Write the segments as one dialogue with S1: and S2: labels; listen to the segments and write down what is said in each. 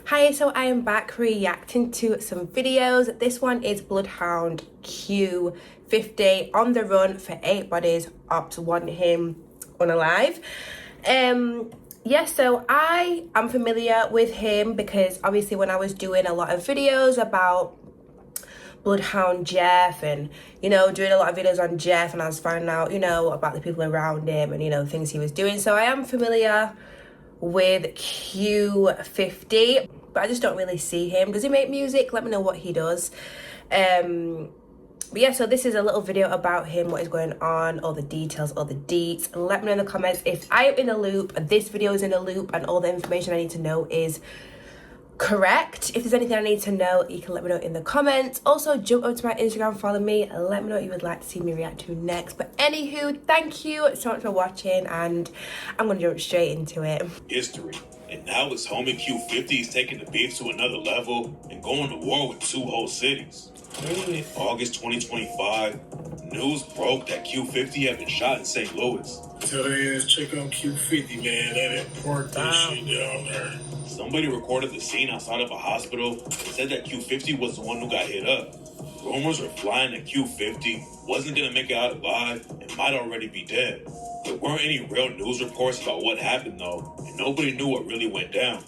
S1: Hi, so I am back reacting to some videos. This one is Bloodhound Q50 on the run for 8 bodies. Opps want him unalive. Yeah, so I am familiar with him because obviously when I was doing a lot of videos about Bloodhound Jeff and, doing a lot of videos on Jeff, and I was finding out, about the people around him and, the things he was doing. So I am familiar with Q50, but I just don't really see him. Does he make music? Let me know what he does. But yeah, so this is a little video about him, what is going on, all the details, all the deets. Let me know in the comments if I am in a loop, this video is in a loop, and all the information I need to know is correct. If there's anything I need to know, you can let me know in the comments. Also, jump over to my Instagram, follow me, and let me know what you would like to see me react to next. But anywho, thank you so much for watching, and I'm gonna jump straight into it.
S2: History. And now his homie Q50 is taking the beef to another level and going to war with 2 whole cities. In August 2025, news broke that Q50 had been shot in St. Louis.
S3: Tell their ass check on Q50, man. They didn't park that shit down there.
S2: Somebody recorded the scene outside of a hospital and said that Q50 was the one who got hit up. Rumors were flying that Q50 wasn't going to make it out alive and might already be dead. There weren't any real news reports about what happened though, and nobody knew what really went down.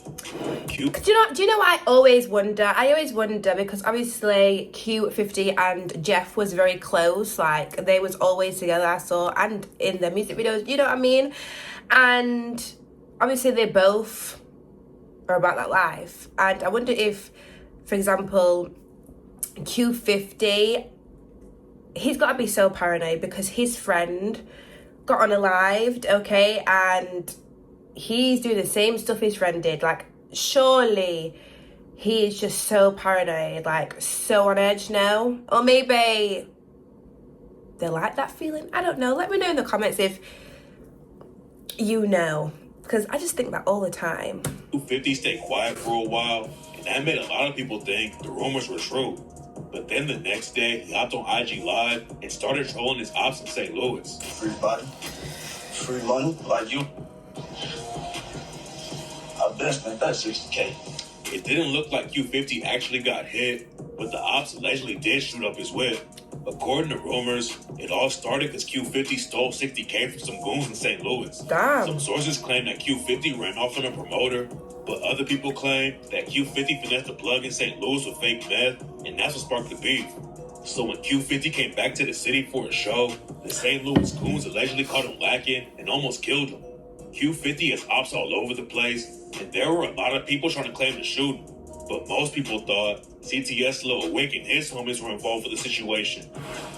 S1: Do you know what I always wonder? I always wonder because obviously Q50 and Jeff was very close, like they was always together, I saw, and in the music videos, you know what I mean? And obviously they both are about that life. And I wonder if, for example, Q50, he's got to be so paranoid because his friend got unalived, okay, and he's doing the same stuff his friend did. Like, surely he is just so paranoid, like so on edge now. Or maybe they like that feeling. I don't know. Let me know in the comments if you know, because I just think that all the time.
S2: Q50 stayed quiet for a while, and that made a lot of people think the rumors were true. But then the next day, he hopped on IG Live and started trolling his ops in St. Louis.
S4: Free body, free money, like you. I best spent that 60K.
S2: It didn't look like Q50 actually got hit, but the ops allegedly did shoot up his whip. According to rumors, it all started because Q50 stole 60K from some goons in St. Louis.
S1: Damn.
S2: Some sources claim that Q50 ran off on a promoter, but other people claim that Q50 finessed a plug in St. Louis with fake meth, and that's what sparked the beef. So when Q50 came back to the city for a show, the St. Louis goons allegedly caught him lacking and almost killed him. Q50 has ops all over the place, and there were a lot of people trying to claim the shooting. But most people thought CTS Lil Wick and his homies were involved with the situation.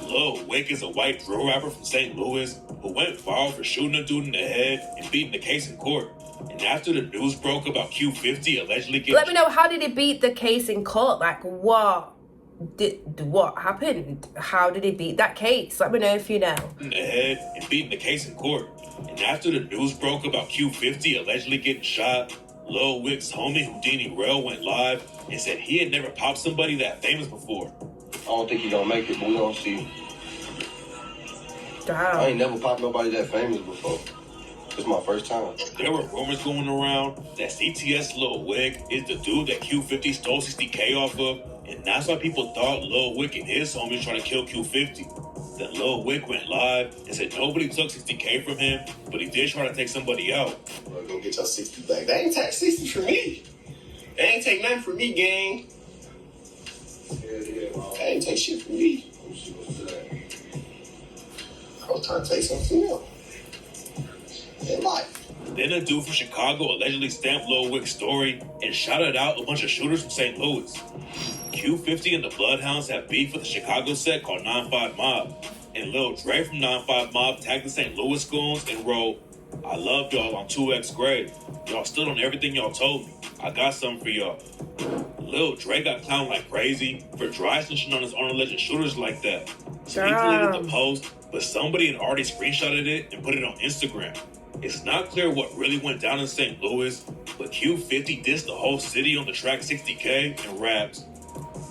S2: Lil Wick is a white drill rapper from St. Louis who went viral for shooting a dude in the head and beating the case in court. And after the news broke about Q50 allegedly getting...
S1: Let me know, how did he beat the case in court? Like, what happened? How did he beat that case? Let me know if you know.
S2: ...in the head and beating the case in court. And after the news broke about Q50 allegedly getting shot, Lil Wick's homie Houdini Rail went live and said he had never popped somebody that famous before.
S4: I don't think he gonna make it, but we gonna see.
S1: Damn.
S4: I ain't never popped nobody that famous before. It's my first time.
S2: There were rumors going around that CTS Lil Wick is the dude that Q50 stole 60K off of, and that's why people thought Lil Wick and his homies trying to kill Q50. Then Lil Wick went live and said nobody took 60K from him, but he did try to take somebody out.
S4: Well, go get your 60 back. They ain't take 60 from me. They ain't take nothing from me, gang. They ain't take shit from me. I was trying to take something else. In life.
S2: Then a dude from Chicago allegedly stamped Lil Wick's story and shouted out a bunch of shooters from St. Louis. Q50 and the Bloodhounds have beef with the Chicago set called 9-5 Mob, and Lil Dre from 9-5 Mob tagged the St. Louis goons and wrote, "I love y'all on 2X grade. Y'all stood on everything y'all told me. I got something for y'all." Lil Dre got clowned like crazy for dry snitching on his own alleged shooters like that. So he deleted the post, but somebody had already screenshotted it and put it on Instagram. It's not clear what really went down in St. Louis, but Q50 dissed the whole city on the track 60K and raps,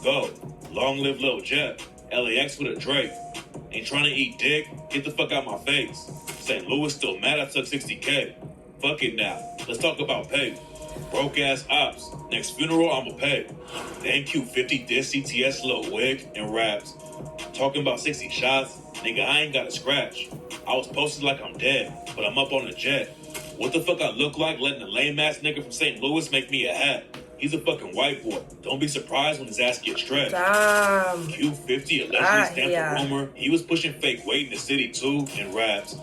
S2: "Go, long live Lil Jeff, LAX with a Drake. Ain't trying to eat dick, get the fuck out my face. St. Louis still mad I took 60K. Fuck it now, let's talk about pay." Broke ass Opps. Next funeral I'ma pay. Then Q50 did CTS Lil Wig and raps. Talking about 60 shots, nigga, I ain't got a scratch. I was posted like I'm dead, but I'm up on a jet. What the fuck I look like letting a lame ass nigga from St. Louis make me a hat? He's a fucking white boy. Don't be surprised when his ass gets stretched.
S1: Damn.
S2: Q50 allegedly stamped a rumor he was pushing fake weight in the city too and raps.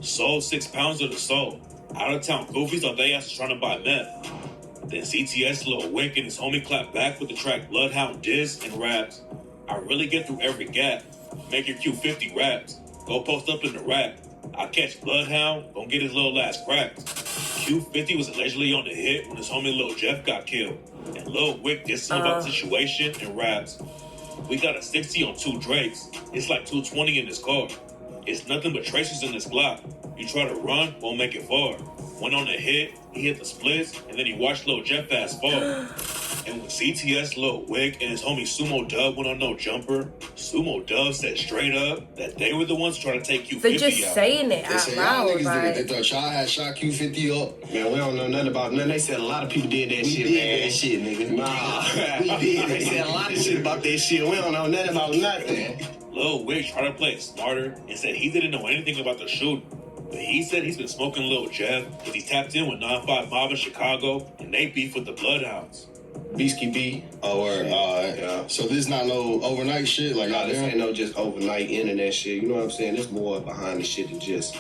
S2: Sold 6 pounds of the soul. Out of town goofies thought they ass was trying to buy meth. Then CTS Lil Wink and his homie clapped back with the track Bloodhound diss and raps. I really get through every gap. Make your Q50 raps. Go post up in the rack. I catch Bloodhound, gon' get his little ass cracked. Q50 was allegedly on the hit when his homie Lil Jeff got killed. And Lil Wick dissed him about the situation and raps. We got a 60 on 2 Drakes. It's like 220 in this car. It's nothing but tracers in this Glock. You try to run, won't make it far. Went on the hit, he hit the splits, and then he watched Lil Jeff fast fall. And when CTS Lil Wick and his homie Sumo Dub went on No Jumper, Sumo Dub said straight up that they were the ones trying to take Q50 out.
S1: They're just saying it
S5: They
S1: out
S5: said
S1: loud,
S5: y'all niggas
S1: like...
S5: did it. They thought y'all had shot Q50 up.
S4: Man, we don't know nothing about nothing. They said a lot of people did that shit, man.
S5: That shit, nigga.
S4: Nah, we did. They said a lot of shit about that shit. We don't know nothing about nothing.
S2: Lil Wick tried to play it smarter and said he didn't know anything about the shooting. But he said he's been smoking Lil Jeff because he tapped in with 9-5 Mob in Chicago and they beef with the Bloodhounds.
S4: Beastie B.
S5: Oh, word.
S4: Yeah.
S5: So this not no overnight shit? Like,
S4: Nah, this
S5: goddamn?
S4: ain't no just overnight internet shit. You know what I'm saying? There's more behind the shit than just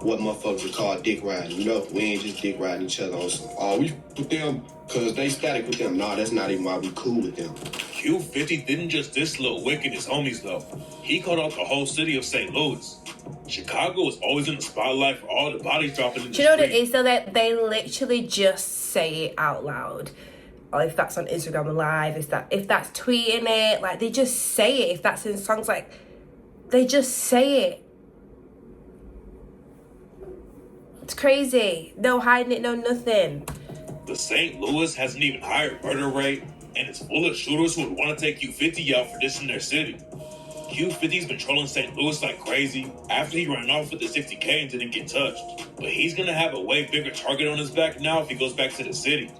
S4: what motherfuckers would call dick riding. You know, we ain't just dick riding each other on some, oh, we with them because they static with them. Nah, that's not even why we cool with them.
S2: Q50 didn't just diss Lil Wick and his homies though. He called out the whole city of St. Louis. Chicago is always in the spotlight for all the bodies dropping in the
S1: Do you know what it
S2: street.
S1: is though? That they literally just say it out loud. Or if that's on Instagram Live, if that's tweeting it, like they just say it. If that's in songs, like they just say it. It's crazy. No hiding it, no nothing.
S2: The St. Louis has an even higher murder rate, and it's full of shooters who would want to take Q50 out for dissing their city. Q50's been trolling St. Louis like crazy after he ran off with the 60K and didn't get touched. But he's gonna have a way bigger target on his back now if he goes back to the city.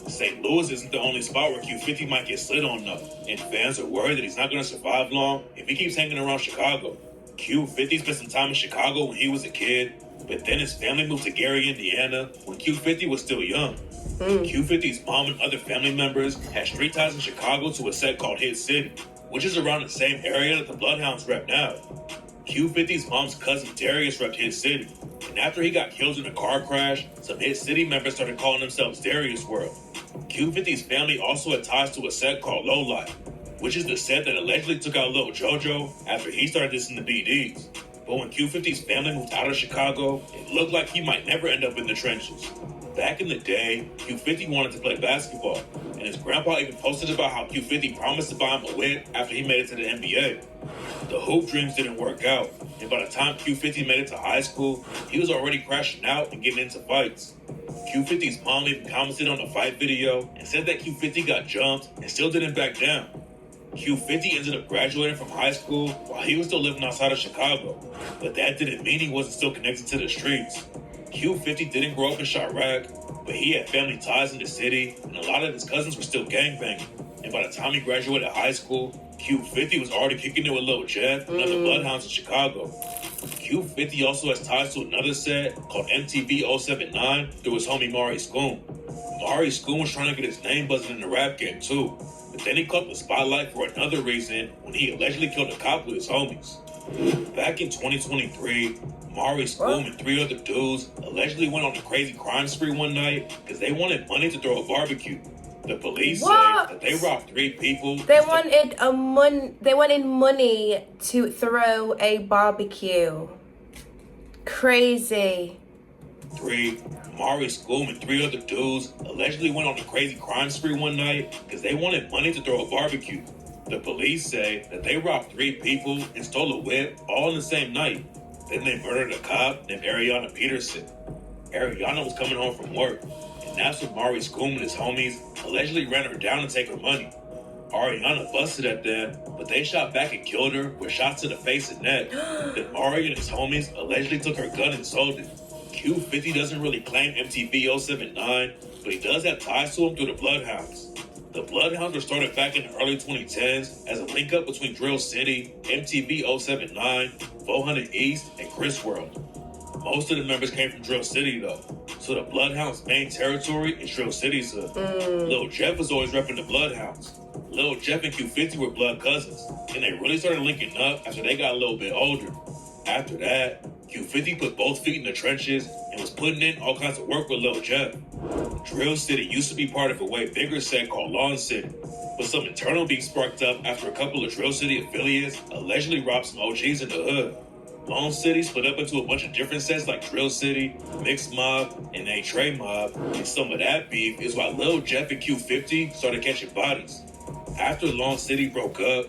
S2: St. Louis isn't the only spot where Q50 might get slid on though, and fans are worried that he's not gonna survive long if he keeps hanging around Chicago. Q50 spent some time in Chicago when he was a kid, but then his family moved to Gary, Indiana when Q50 was still young. Q50's mom and other family members had street ties in Chicago to a set called Hit City, which is around the same area that the Bloodhounds rep now. Q50's mom's cousin Darius repped Hit City, and after he got killed in a car crash, some Hit City members started calling themselves Darius World. Q50's family also had ties to a set called Low Life, which is the set that allegedly took out Lil JoJo after he started dissing the BDs. But when Q50's family moved out of Chicago, it looked like he might never end up in the trenches. Back in the day, Q50 wanted to play basketball, and his grandpa even posted about how Q50 promised to buy him a whip after he made it to the NBA. The hoop dreams didn't work out, and by the time Q50 made it to high school, he was already crashing out and getting into fights. Q50's mom even commented on the fight video and said that Q50 got jumped and still didn't back down. Q50 ended up graduating from high school while he was still living outside of Chicago, but that didn't mean he wasn't still connected to the streets. Q50 didn't grow up in Chirac, but he had family ties in the city, and a lot of his cousins were still gangbanging. And by the time he graduated high school, Q50 was already kicking it with Lil Jeff and other Bloodhounds in Chicago. Q50 also has ties to another set called MTV 079 through his homie Mari Scoon. Mari Scoon was trying to get his name buzzing in the rap game too, but then he caught the spotlight for another reason when he allegedly killed a cop with his homies. Back in 2023, Mari Scoon and 3 other dudes allegedly went on a crazy crime spree one night because they wanted money to throw a barbecue. The police say that they robbed 3 people.
S1: They wanted money to throw a barbecue. Crazy.
S2: Mari Scoon and 3 other dudes allegedly went on a crazy crime spree one night because they wanted money to throw a barbecue. The police say that they robbed 3 people and stole a whip all in the same night. Then they murdered a cop named Ariana Peterson. Ariana was coming home from work, and that's when Mari Scoon and his homies allegedly ran her down to take her money. Ariana busted at them, but they shot back and killed her with shots to the face and neck. Then Mari and his homies allegedly took her gun and sold it. Q50 doesn't really claim MTV 079, but he does have ties to him through the Bloodhounds. The Bloodhounds were started back in the early 2010s as a link-up between Drill City, MTV 079, 400 East, and Chris World. Most of the members came from Drill City though, so the Bloodhounds' main territory is Drill City's hood. Lil Jeff was always repping the Bloodhounds. Lil Jeff and Q50 were blood cousins, and they really started linking up after they got a little bit older. After that, Q50 put both feet in the trenches and was putting in all kinds of work with Lil Jeff. Drill City used to be part of a way bigger set called Lawn City, but some internal beef sparked up after a couple of Drill City affiliates allegedly robbed some OGs in the hood. Lawn City split up into a bunch of different sets like Drill City, Mixed Mob, and A-Trey Mob, and some of that beef is why Lil Jeff and Q50 started catching bodies. After Lawn City broke up,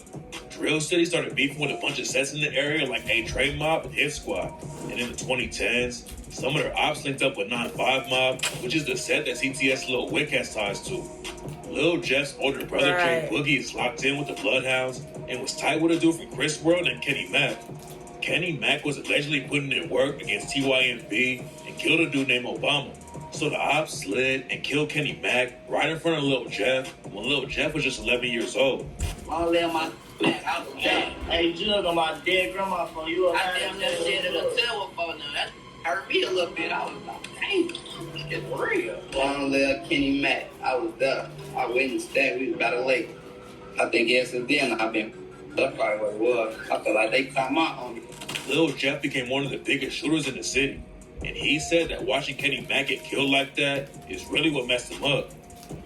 S2: Drill City started beefing with a bunch of sets in the area like A-Trey Mob and Hit Squad. And in the 2010s, some of their ops linked up with 9-5 Mob, which is the set that CTS Lil Wick has ties to. Lil Jeff's older brother, Jay Boogie, is locked in with the Bloodhounds and was tight with a dude from Chris World named Kenny Mack. Kenny Mack was allegedly putting in work against TYMB and killed a dude named Obama. So the ops slid and killed Kenny Mack right in front of Lil Jeff when Lil Jeff was just 11 years old.
S6: All that my out the Hey, Jug, on my dead grandma phone. You alive? I damn that shit in a telephone now. That hurt me a little bit. I was like, dang, it's real. Long live Kenny Mack. I was there. I witnessed that. We was by the lake. I think ever since then I've been. That's probably what it was. I feel like they caught my homie.
S2: Lil Jeff became one of the biggest shooters in the city, and he said that watching Kenny Mack get killed like that is really what messed him up.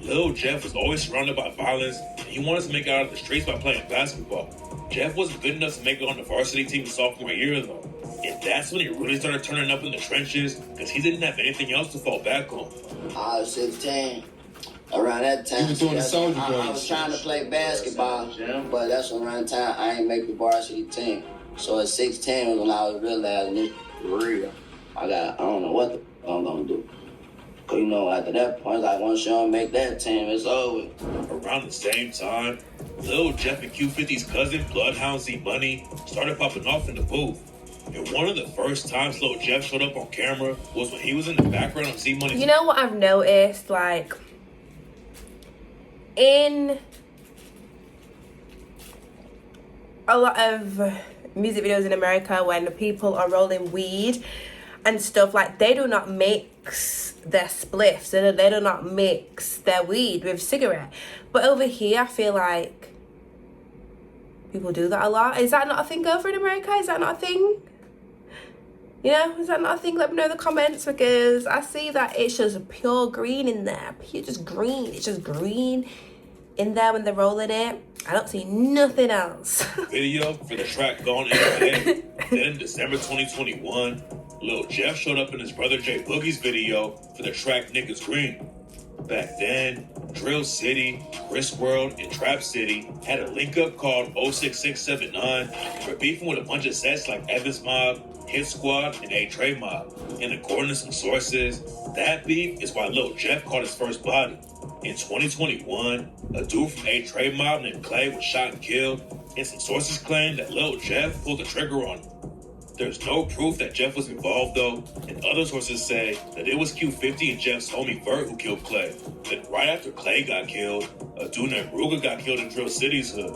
S2: Lil Jeff was always surrounded by violence, and he wanted to make it out of the streets by playing basketball. Jeff wasn't good enough to make it on the varsity team his sophomore year though, and that's when he really started turning up in the trenches because he didn't have anything else to fall back on.
S6: I was 16. Around that time,
S5: You was doing the soldier
S6: I
S5: boys.
S6: was trying to play basketball, but that's around the time I ain't make the varsity team. So at 16 was when I was realizing this real. I don't know what I'm gonna do. Cause you know, after that point, like once you don't make that team, it's over.
S2: Around the same time, Lil Jeff and Q50's cousin, Bloodhound Z Money, started popping off in the booth. And one of the first times Lil Jeff showed up on camera was when he was in the background of Z Money's.
S1: You know what I've noticed, like, in a lot of music videos in America when the people are rolling weed and stuff, like, they do not mix their spliffs, they do not mix their weed with cigarette. But over here, I feel like people do that a lot. Is that not a thing over in America? Is that not a thing? You know, is that not a thing? Let me know in the comments, because I see that it's just pure green in there. Pure just green. It's just green in there when they're rolling it. I don't see nothing else.
S2: Video for the track Gone in Your Head. Then in December 2021, Lil Jeff showed up in his brother Jay Boogie's video for the track Niggas Green. Back then, Drill City, Chris World, and Trap City had a link-up called 06679 for beefing with a bunch of sets like Evans Mob, Hit Squad, and A-Trey Mob. And according to some sources, that beef is why Lil Jeff caught his first body. In 2021, a dude from A-Trey Mob named Clay was shot and killed, and some sources claim that Lil Jeff pulled the trigger on him. There's no proof that Jeff was involved though, and other sources say that it was Q50 and Jeff's homie Vert who killed Clay. Then right after Clay got killed, a dude named Ruger got killed in Drill City's hood.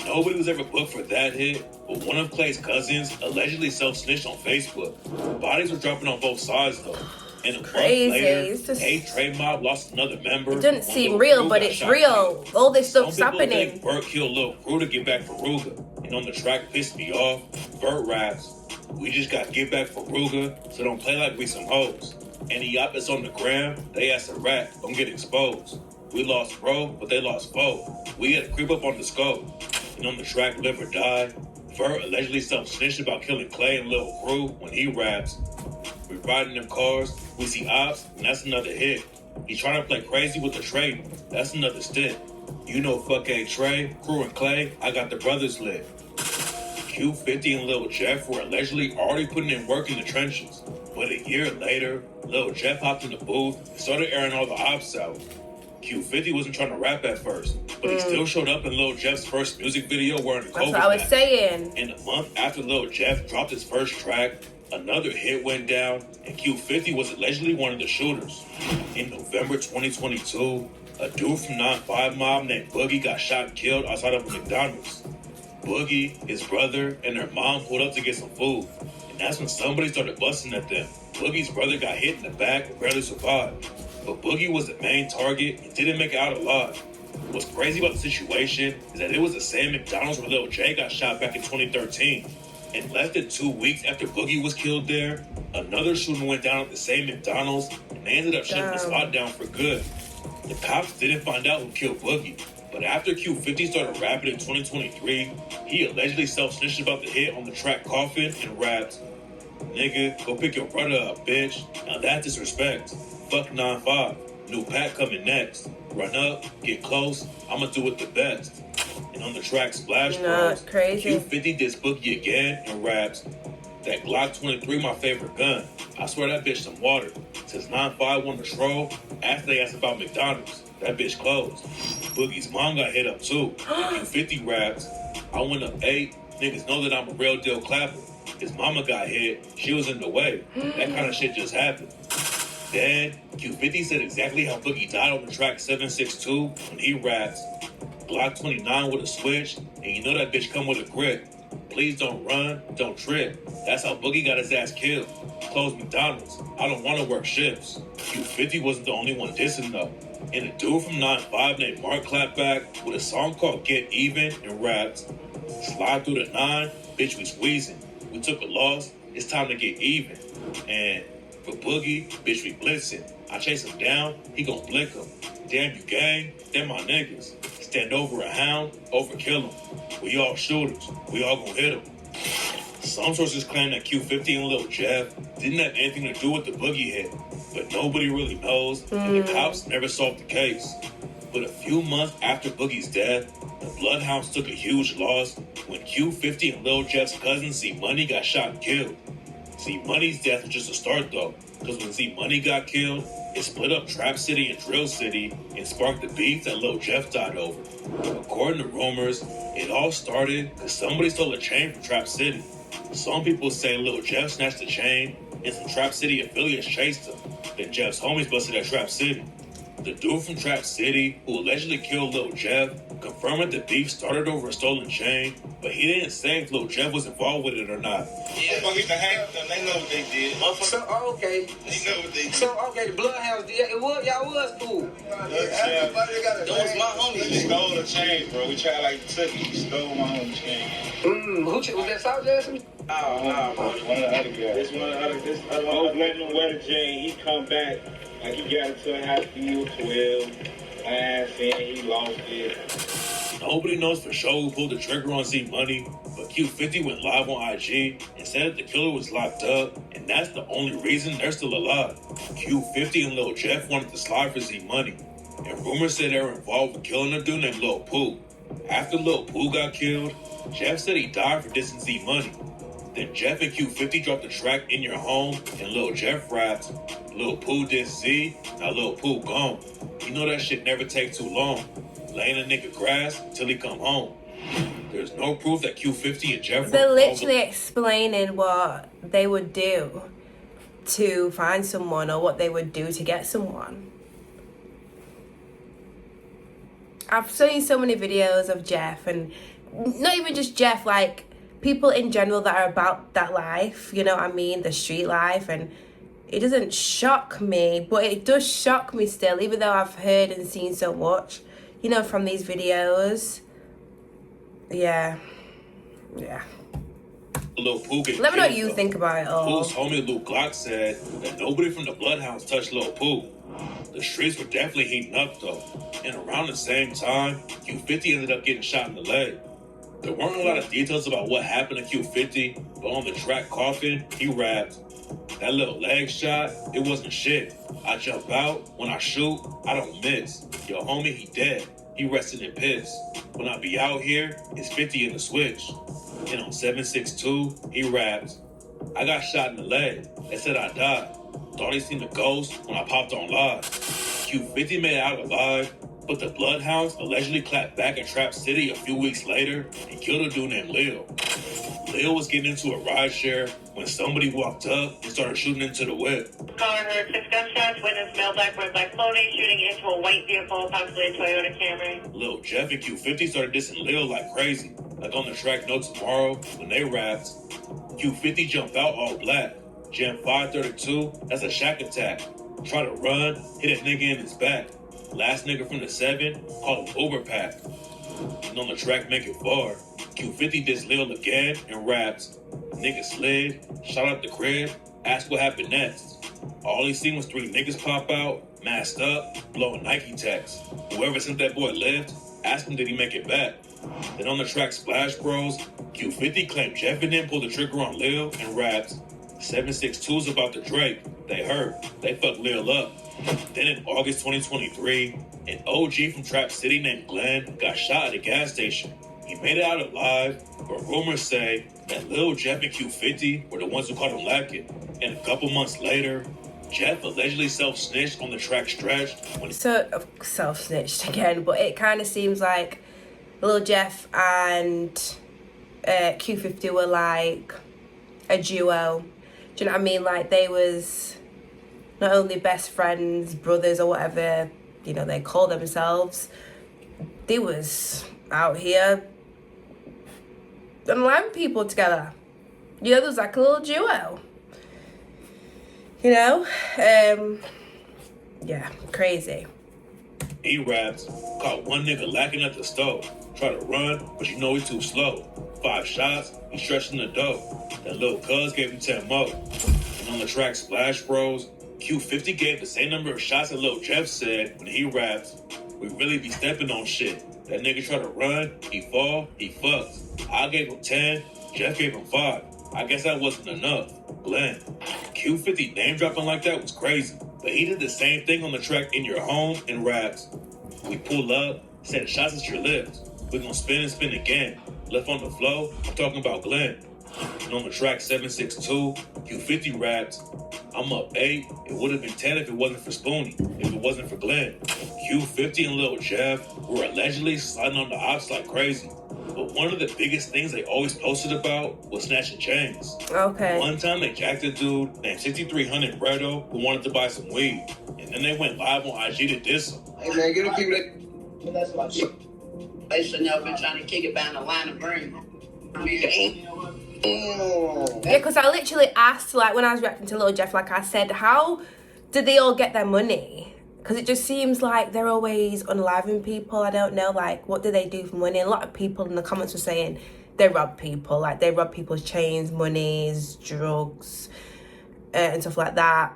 S2: Nobody was ever booked for that hit, but one of Clay's cousins allegedly self-snitched on Facebook. Bodies were dropping on both sides though. And a month later, A-Trey Mob lost another member.
S1: It doesn't seem real, but it's real. All this stuff's happening.
S2: Think Vert killed Lil Crew to get back for Ruger. And on the track Pissed Me Off, Vert raps, "We just got to get back for Ruger, so don't play like we some hoes. Any op that's on the gram, they ass a rat, don't get exposed. We lost bro, but they lost foe. We had to creep up on the scope." And on the track Live or Die, Vert allegedly self-snitched about killing Clay and Lil Crew when he raps, "We riding them cars, we see ops, and that's another hit. He trying to play crazy with the trade, that's another stick. You know fuck A-Trey, Crew and Clay, I got the brothers lit." Q50 and Lil Jeff were allegedly already putting in work in the trenches. But a year later, Lil Jeff hopped in the booth and started airing all the ops out. Q50 wasn't trying to rap at first, but he still showed up in Lil Jeff's first music video wearing a
S1: That's
S2: COVID
S1: what I was
S2: mask.
S1: saying.
S2: And a month after Lil Jeff dropped his first track, Another hit went down, and Q50 was allegedly one of the shooters. In November 2022, a dude from 9-5 Mob named Boogie got shot and killed outside of a McDonald's. Boogie, his brother, and their mom pulled up to get some food, and that's when somebody started busting at them. Boogie's brother got hit in the back and barely survived, but Boogie was the main target and didn't make it out alive. What's crazy about the situation is that it was the same McDonald's where Lil J got shot back in 2013. And less than 2 weeks after Boogie was killed there, another shooting went down at the same McDonald's, and they ended up shutting the spot down for good. The cops didn't find out who killed Boogie, but after Q50 started rapping in 2023, he allegedly self-snitched about the hit on the track Coffin and rapped, "Nigga, go pick your brother up, bitch. Now that's disrespect. Fuck 9-5. New pack coming next. Run up, get close, I'ma do it the best." And on the track Splash Bros,
S1: crazy.
S2: Q50 dissed Boogie again and raps, "That Glock 23 my favorite gun. I swear that bitch some water. Since 9-5 won the troll, asked they asked about McDonald's. That bitch closed." Boogie's mom got hit up too. Q50 raps, "I went up 8. Niggas know that I'm a real deal clapper. His mama got hit. She was in the way. That kind of shit just happened." Then, Q50 said exactly how Boogie died on the track 762 when he raps, "Glock 29 with a switch, and you know that bitch come with a grip. Please don't run, don't trip. That's how Boogie got his ass killed. Close McDonald's. I don't want to work shifts." Q50 wasn't the only one dissing though. And a dude from 9-5 named Mark clapped back with a song called Get Even and rapped, "Slide through the 9, bitch we squeezing. We took a loss, it's time to get even. And for Boogie, bitch we blitzing. I chase him down, he gon' blick him. Damn you gang, they're my niggas. Stand over a hound, overkill him. We all shooters, we all gon' hit him." Some sources claim that Q50 and Lil Jeff didn't have anything to do with the Boogie hit, but nobody really knows, and the cops never solved the case. But a few months after Boogie's death, the Bloodhounds took a huge loss when Q50 and Lil Jeff's cousin Z Money got shot and killed. Z Money's death was just a start though, because when Z Money got killed, it split up Trap City and Drill City and sparked the beef that Lil Jeff died over. According to rumors, it all started because somebody stole a chain from Trap City. Some people say Lil Jeff snatched the chain and some Trap City affiliates chased him. Then Jeff's homies busted at Trap City. The dude from Trap City, who allegedly killed Lil Jeff, confirmed that the beef started over a stolen chain, but he didn't say if Lil Jeff was involved with it or not.
S7: Yeah, they know what they did.
S6: So, okay.
S7: They know what they did.
S6: So, okay, the Bloodhounds did. Y'all was cool.
S7: That was my homie. He stole the chain, bro. We tried like took it. He stole my homie's chain.
S6: Who was that South Jackson?
S7: Nah, bro. One of the other guys. This other one. Letting him wear the chain. He come back like he got into a high field 12. Last in, he lost it.
S2: Nobody knows for sure who pulled the trigger on Z Money, but Q50 went live on IG and said that the killer was locked up, and that's the only reason they're still alive. Q50 and Lil Jeff wanted to slide for Z Money, and rumors said they were involved with killing a dude named Lil Pooh. After Lil Pooh got killed, Jeff said he died for dissing Z Money. Then Jeff and Q50 dropped the track In Your Home, and Lil Jeff rapped, "Lil Pooh dissed Z, now Lil Pooh gone. You know that shit never take too long. Laying a nigga grass till he come home." There's no proof that Q50 and Jeff
S1: They're literally explaining what they would do to find someone or what they would do to get someone. I've seen so many videos of Jeff, and not even just Jeff, like people in general that are about that life, you know what I mean, the street life, and it doesn't shock me, but it does shock me still, even though I've heard and seen so much, you know, from these videos. Yeah.
S2: Lil Pooh get
S1: Let me know what
S2: killed,
S1: you
S2: though.
S1: think about it all.
S2: Pooh's homie Lil Glock said that nobody from the Bloodhounds touched Lil Pooh. The streets were definitely heating up though, and around the same time, Q50 ended up getting shot in the leg. There weren't a lot of details about what happened to Q50, but on the track Coffin, he rapped, "That little leg shot, it wasn't shit. I jump out, when I shoot, I don't miss. Yo homie, he dead. He rested in piss. When I be out here, it's 50 in the switch." And on 762, he raps, "I got shot in the leg. They said I died. Thought he seen a ghost when I popped on live." Q50 made it out alive, but the Bloodhounds allegedly clapped back at Trap City a few weeks later and killed a dude named Lil. Lil was getting into a rideshare when somebody walked up and started shooting into the whip.
S8: Caller heard 6 gunshots, witness male black wearing black clothing, shooting into a white vehicle, possibly a Toyota Camry.
S2: Lil Jeff and Q50 started dissing Lil like crazy. Like on the track No Tomorrow, when they rapped, Q50 jumped out all black. Jam 532, that's a shack attack. Try to run, hit a nigga in his back. Last nigga from the 7, called him Overpack. And on the track Make It Far, Q50 dissed Lil again and rapped, nigga slid, shot out the crib, asked what happened next. All he seen was 3 niggas pop out, masked up, blowing Nike tags. Whoever sent that boy lift, asked him did he make it back. Then on the track Splash Bros, Q50 claimed Jeff and them pulled the trigger on Lil and rapped, 762's about to Drake. They hurt. They fucked Lil up. Then in August 2023, an OG from Trap City named Glenn got shot at a gas station. He made it out alive, but rumors say that Lil Jeff and Q50 were the ones who caught him lacking. And a couple months later, Jeff allegedly self-snitched on the track Stretch.
S1: So, self-snitched again, but it kind of seems like Lil Jeff and Q50 were like a duo. Do you know what I mean? Like they was not only best friends, brothers or whatever, you know, they call themselves. They was out here unliving people together. You know, there was like a little duo. You know? Yeah, crazy.
S2: He raps, caught one nigga lacking at the stove. Try to run, but you know he's too slow. 5 shots, he stretching the dough. That little cuz gave him 10 more. And on the track Splash Bros, Q50 gave the same number of shots that Lil Jeff said when he raps, we really be stepping on shit. That nigga try to run, he fall, he fucks. I gave him 10, Jeff gave him 5. I guess that wasn't enough. Glenn. Q50 name dropping like that was crazy. But he did the same thing on the track In Your Home and raps. We pull up, send shots at your lips. We gon' spin and spin again. Left on the flow, I'm talking about Glenn. And on the track 762, Q50 raps, I'm up 8. It would have been 10 if it wasn't for Spoonie, if it wasn't for Glenn. Q50 and Lil Jeff were allegedly sliding on the Opps like crazy. But one of the biggest things they always posted about was snatching chains.
S1: Okay.
S2: One time they jacked a dude named 6300 Bredo who wanted to buy some weed. And then they went live on IG to diss him.
S6: Hey man, get the people that... That's what they should never been trying to kick it down the line of green.
S1: Yeah, because I literally asked, like, when I was reacting to Lil Jeff, like I said, how did they all get their money? Because it just seems like they're always unliving people. I don't know, like, what do they do for money? And a lot of people in the comments were saying they rob people. Like, they rob people's chains, monies, drugs, and stuff like that.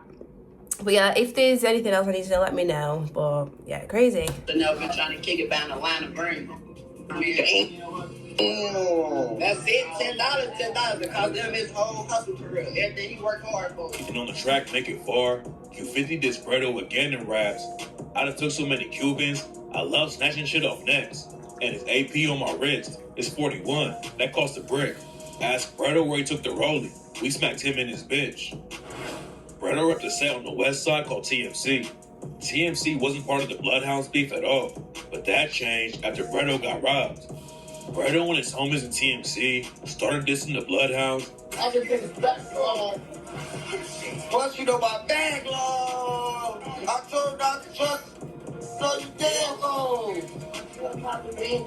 S1: But yeah, if there's anything else I need to know, let me know. But yeah, crazy.
S6: They never been trying to kick it down the line of green. That's it, $10 because them his whole hustle career. Everything he worked hard for.
S2: And on the track Make It Far, Q50 did Bredo again in raps. I done took so many Cubans, I love snatching shit off necks. And his AP on my wrist is 41. That cost a brick. Ask Bredo where he took the rollie. We smacked him in his bitch. Bredo repped a set on the west side called TMC. TMC wasn't part of the Bloodhounds beef at all, but that changed after Bredo got robbed. Bredo and his homies in TMC started dissing the Bloodhounds.
S6: I just think it's back, Lord. Once you know my bag, Lord. I told not to trust. So you damn old.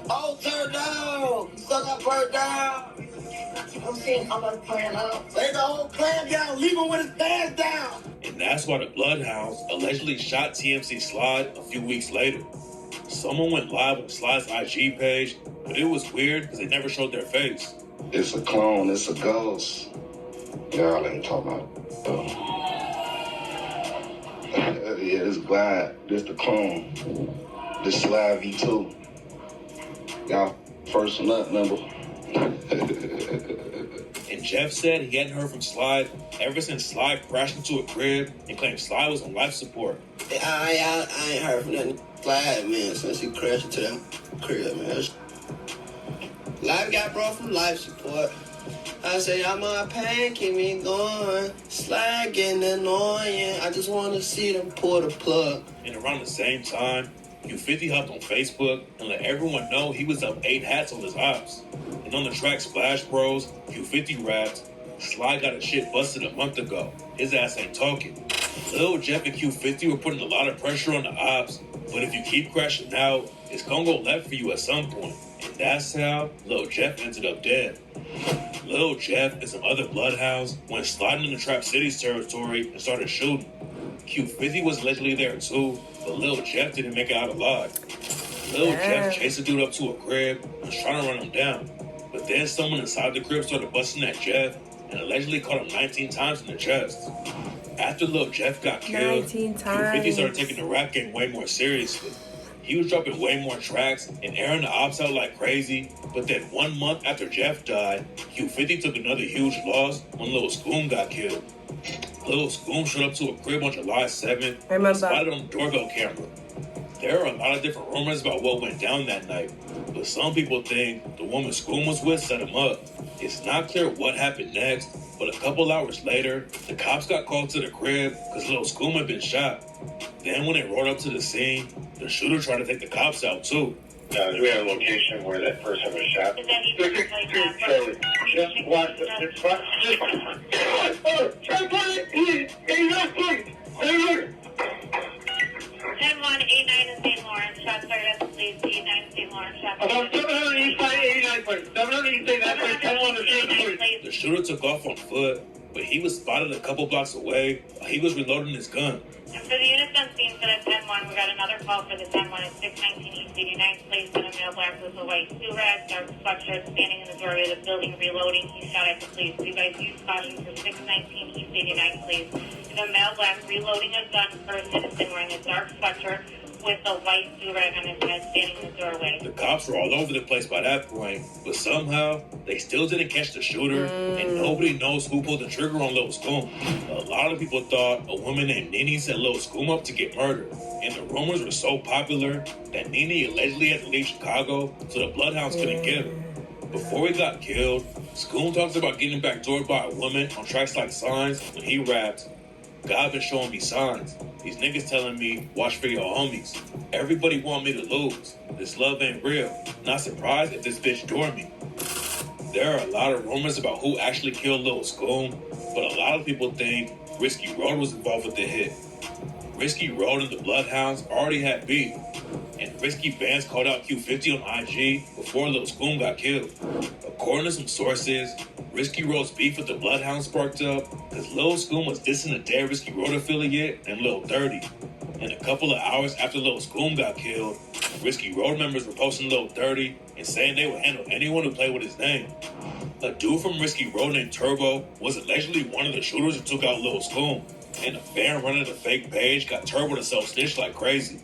S6: Oh, turn down. Suck up, bird down. I'm saying I'm not playing out. Lay the whole plan down. Leave him with his pants down.
S2: And that's why the Bloodhounds allegedly shot TMC Slide a few weeks later. Someone went live on Slide's IG page, but it was weird because they never showed their face.
S5: It's a clone, it's a ghost. Y'all ain't talking about yeah, this Glide, this the clone. This Slide V2. Y'all first one up, remember?
S2: And Jeff said he hadn't heard from Slide ever since Slide crashed into a crib and claimed Slide was on life support.
S6: I ain't heard from that Slide, man, since he crashed into that crib, man. Life got brought from life support. I say, I'm on pain, keep me going. Slide getting annoying. I just want to see them pull the plug.
S2: And around the same time, Q50 hopped on Facebook and let everyone know he was up 8 hats on his ops. And on the track Splash Bros, Q50 rapped, Sly got his shit busted a month ago. His ass ain't talking. Lil Jeff and Q50 were putting a lot of pressure on the ops, but if you keep crashing out, it's gonna go left for you at some point. And that's how Lil Jeff ended up dead. Lil Jeff and some other bloodhounds went sliding into Trap City's territory and started shooting. Q50 was allegedly there too, but Lil Jeff didn't make it out alive. Lil Jeff chased the dude up to a crib and was trying to run him down. But then someone inside the crib started busting at Jeff and allegedly caught him 19 times in the chest. After Lil Jeff got killed,
S1: 19 times.
S2: Q50 started taking the rap game way more seriously. He was dropping way more tracks and airing the ops out like crazy, but then 1 month after Jeff died, Q50 took another huge loss when Lil Scoom got killed. Lil Scoom showed up to a crib on July 7th and spotted on the doorbell camera. There are a lot of different rumors about what went down that night, but some people think the woman Scoom was with set him up. It's not clear what happened next, but a couple hours later, the cops got called to the crib because Lil Scoom had been shot. Then when they rolled up to the scene, the shooter tried to take the cops out too.
S7: Do we have a location where that person was shot? Just watch the...
S8: in St. Lawrence. Shots fired at the police. 89 in St. Lawrence. Shots
S7: About 700 East Side, 89 please. 700 East Side, 10 please.
S2: The shooter took off on foot, but he was spotted a couple blocks away while he was reloading his gun.
S8: And for the units on scene for the 10-1, we got another call for the 10-1 at 619 East 89th Place in a male black with a white suit-rag, dark sweatshirt, standing in the doorway of the building, reloading. He shot at the police. You guys use caution for 619 East 89th Place. The male black reloading a gun for a citizen wearing a dark sweatshirt with a white do-rag on his head, standing in the doorway.
S2: The cops were all over the place by that point, but somehow they still didn't catch the shooter, and nobody knows who pulled the trigger on Lil Scoom. A lot of people thought a woman named Nene set Lil Scoom up to get murdered, and the rumors were so popular that Nene allegedly had to leave Chicago so the Bloodhounds couldn't get her. Before he got killed, Scoom talks about getting backdoored by a woman on tracks like Signs when he rapped, God been showing me signs. These niggas telling me, watch for your homies. Everybody want me to lose. This love ain't real. Not surprised if this bitch door me. There are a lot of rumors about who actually killed Lil Scoom, but a lot of people think Risky Road was involved with the hit. Risky Road and the Bloodhounds already had beef, and Risky Bands called out Q50 on IG before Lil Scoom got killed. According to some sources, Risky Road's beef with the Bloodhounds sparked up because Lil Scoom was dissing a dead Risky Road affiliate named Lil 30. And a couple of hours after Lil Scoom got killed, Risky Road members were posting Lil 30 and saying they would handle anyone who played with his name. A dude from Risky Road named Turbo was allegedly one of the shooters who took out Lil Scoom, and a fan running the fake page got Turbo to self-snitch like crazy.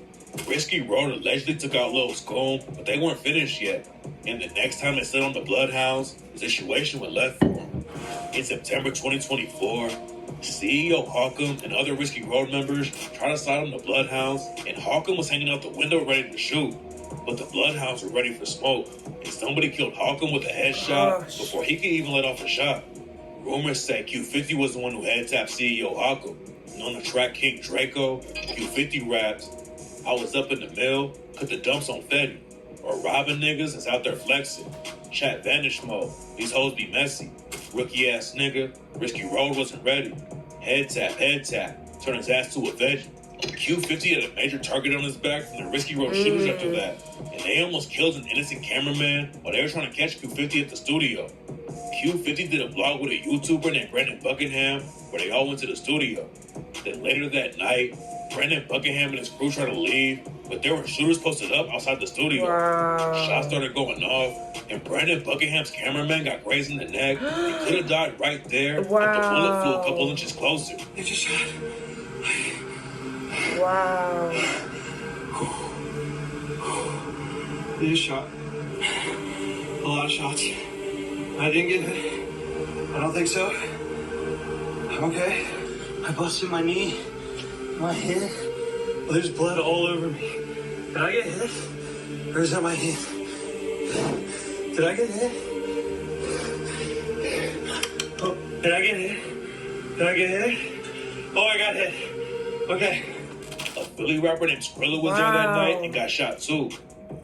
S2: Risky Road allegedly took out Lil Scoom, but they weren't finished yet. And the next time they stood on the Bloodhounds, the situation went left for them. In September 2024, CEO Hawcom and other Risky Road members tried to slide on the Bloodhounds, and Hawcom was hanging out the window ready to shoot. But the Bloodhounds were ready for smoke, and somebody killed Hawcom with a headshot before he could even let off a shot. Rumors say Q50 was the one who head-tapped CEO Hawcom. And on the track King Draco, Q50 raps, I was up in the mill, cut the dumps on Fetty. Or robbing niggas that's out there flexing. Chat vanish mode, these hoes be messy. Rookie ass nigga, Risky Road wasn't ready. Head tap, turn his ass to a veggie. Q50 had a major target on his back from the Risky Road shooters after that. And they almost killed an innocent cameraman while they were trying to catch Q50 at the studio. Q50 did a vlog with a YouTuber named Brandon Buckingham where they all went to the studio. Then later that night, Brandon Buckingham and his crew tried to leave, but there were shooters posted up outside the studio. Shots started going off, and Brandon Buckingham's cameraman got grazed in the neck. He could have died right there if the bullet flew a couple inches closer.
S3: They just shot.
S1: Wow.
S3: They just shot. A lot of shots. I didn't get hit. I don't think so. I'm okay. I busted my knee, my hand. There's blood all over me. Did I get hit? Or is that my hand? Did I get hit? Oh, did I get hit? Did I get hit? Oh, I got hit. Okay.
S2: A Philly rapper named Skrilla was there that night and got shot too.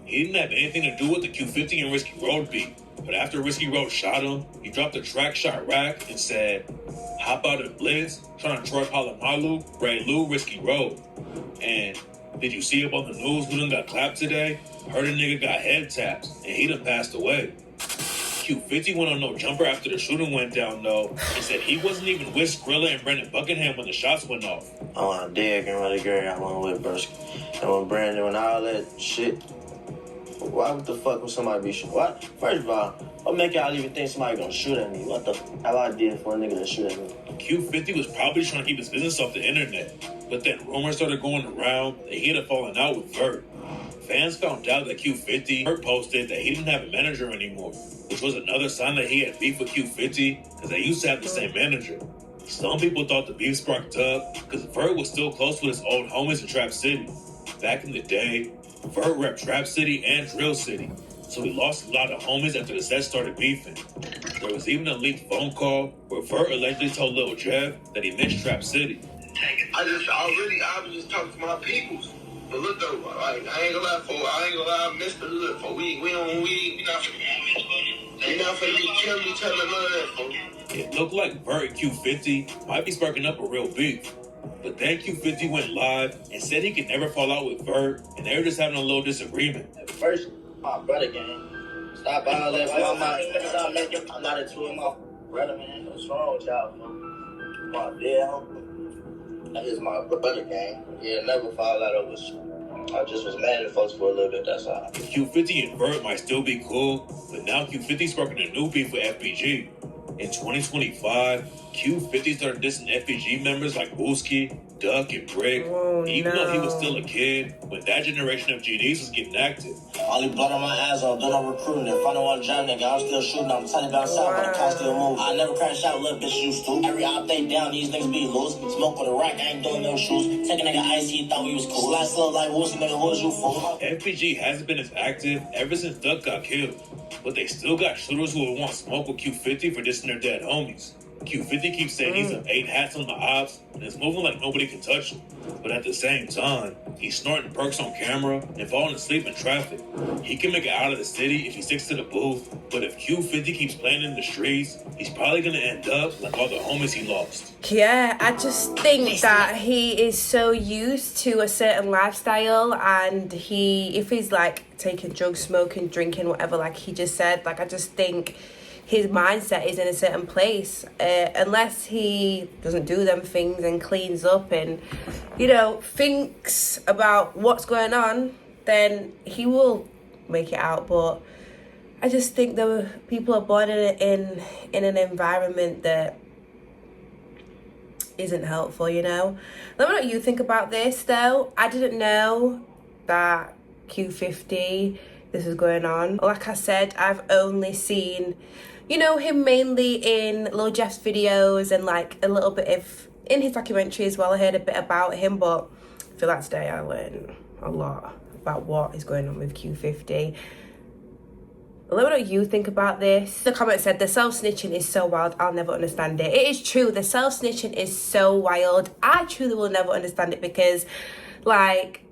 S2: He didn't have anything to do with the Q50 and Risky Road beat. But after Risky Road shot him, he dropped a track shot rack and said, "Hop out of Blitz, trying to Troy Polamalu, Ray Lou, Risky Road." And did you see up on the news who done got clapped today? Heard a nigga got head tapped and he done passed away. Q50 went on no jumper after the shooting went down though and said he wasn't even with Skrilla and Brandon Buckingham when the shots went off.
S9: Oh, I'm dead and really great. I went with Bursky. And when Brandon and all that shit, why would the fuck would somebody be shooting? What? First of all, what make y'all even think somebody gonna shoot at me? What the hell I did for a nigga to shoot at me?
S2: Q50 was probably trying to keep his business off the internet, but then rumors started going around that he had fallen out with Vert. Fans found out that Vert posted that he didn't have a manager anymore, which was another sign that he had beef with Q50 because they used to have the same manager. Some people thought the beef sparked up because Vert was still close with his old homies in Trap City. Back in the day, Vert repped Trap City and Drill City, so he lost a lot of homies after the set started beefing. There was even a leaked phone call where Vert allegedly told Lil Jeff that he missed Trap City.
S5: I was just talking to my peoples. But look though, like, I ain't gonna lie, Mr. Look, for we not finna be killing each other, none of that, folks.
S2: It looked like Vert and Q50 might be sparking up a real beef. But then Q50 went live and said he could never fall out with Vert, and they were just having a little disagreement.
S9: At first, my brother gang. Stop all that for my I'm not into it, my brother, man. What's wrong with y'all, man? My dead homie. That is my brother gang. Yeah, never fall out over shit. I just was mad at folks for a little bit, that's all.
S2: Q50 and Vert might still be cool, but now Q50 sparking a new beef with FBG. In 2025, Q50 started dissing FBG members like Booski, Duck, and Brick, even though he was still a kid when that generation of GDs was getting active.
S9: Only blood on my ass off, doing no recruiting. If I don't want to jam nigga, I'm still shooting. I'm telling down south, but the car still move. I never crash out, little bitch used to. Every op they down, these niggas be loose. Smoke with a rack, I ain't doing no shoes. Take a nigga ice, he thought we was cool. Slide slow like Woosie, nigga, who was you fool?
S2: FBG hasn't been as active ever since Duck got killed, but they still got shooters who would want smoke with Q50 for dissing their dead homies. Q50 keeps saying he's up 8 hats on the ops and is moving like nobody can touch him. But at the same time, he's snorting perks on camera and falling asleep in traffic. He can make it out of the city if he sticks to the booth, but if Q50 keeps playing in the streets, he's probably gonna end up like all the homies he lost.
S1: Yeah, I just think that he is so used to a certain lifestyle, and if he's like taking drugs, smoking, drinking, whatever, like he just said, like I just think his mindset is in a certain place, unless he doesn't do them things and cleans up and, thinks about what's going on, then he will make it out. But I just think that people are born in an environment that isn't helpful, Let me know what you think about this, though. I didn't know that Q50, this is going on. Like I said, I've only seen him mainly in Lil Jeff's videos and like a little bit of in his documentary as well. I heard a bit about him, but I feel like today I learned a lot about what is going on with Q50. Let me know what you think about this. The comment said, the self-snitching is so wild, I'll never understand it. It is true, the self-snitching is so wild. I truly will never understand it because, like,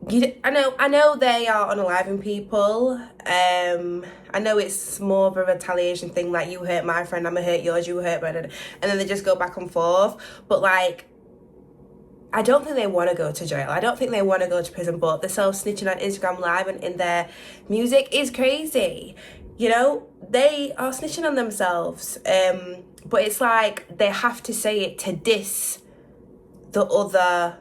S1: I know they are unaliving people. I know it's more of a retaliation thing, like you hurt my friend, I'ma hurt yours, you hurt my, and then they just go back and forth. But like, I don't think they want to go to jail. I don't think they want to go to prison, but the self-snitching on Instagram Live and in their music is crazy. They are snitching on themselves. But it's like they have to say it to diss the other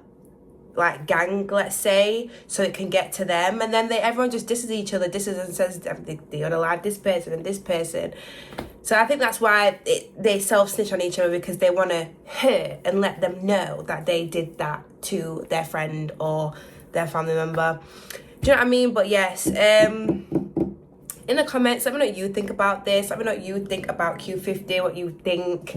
S1: like gang, let's say, so it can get to them, and then everyone just disses each other, and says they unalive this person and this person. So I think that's why they self-snitch on each other, because they want to hurt and let them know that they did that to their friend or their family member. Do you know what I mean? But yes, in the comments, let me know what you think about this. Let me know what you think about Q50, what you think.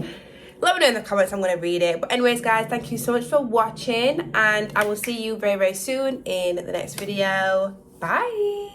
S1: Let me know in the comments, I'm going to read it. But anyways, guys, thank you so much for watching, and I will see you very, very soon in the next video. Bye.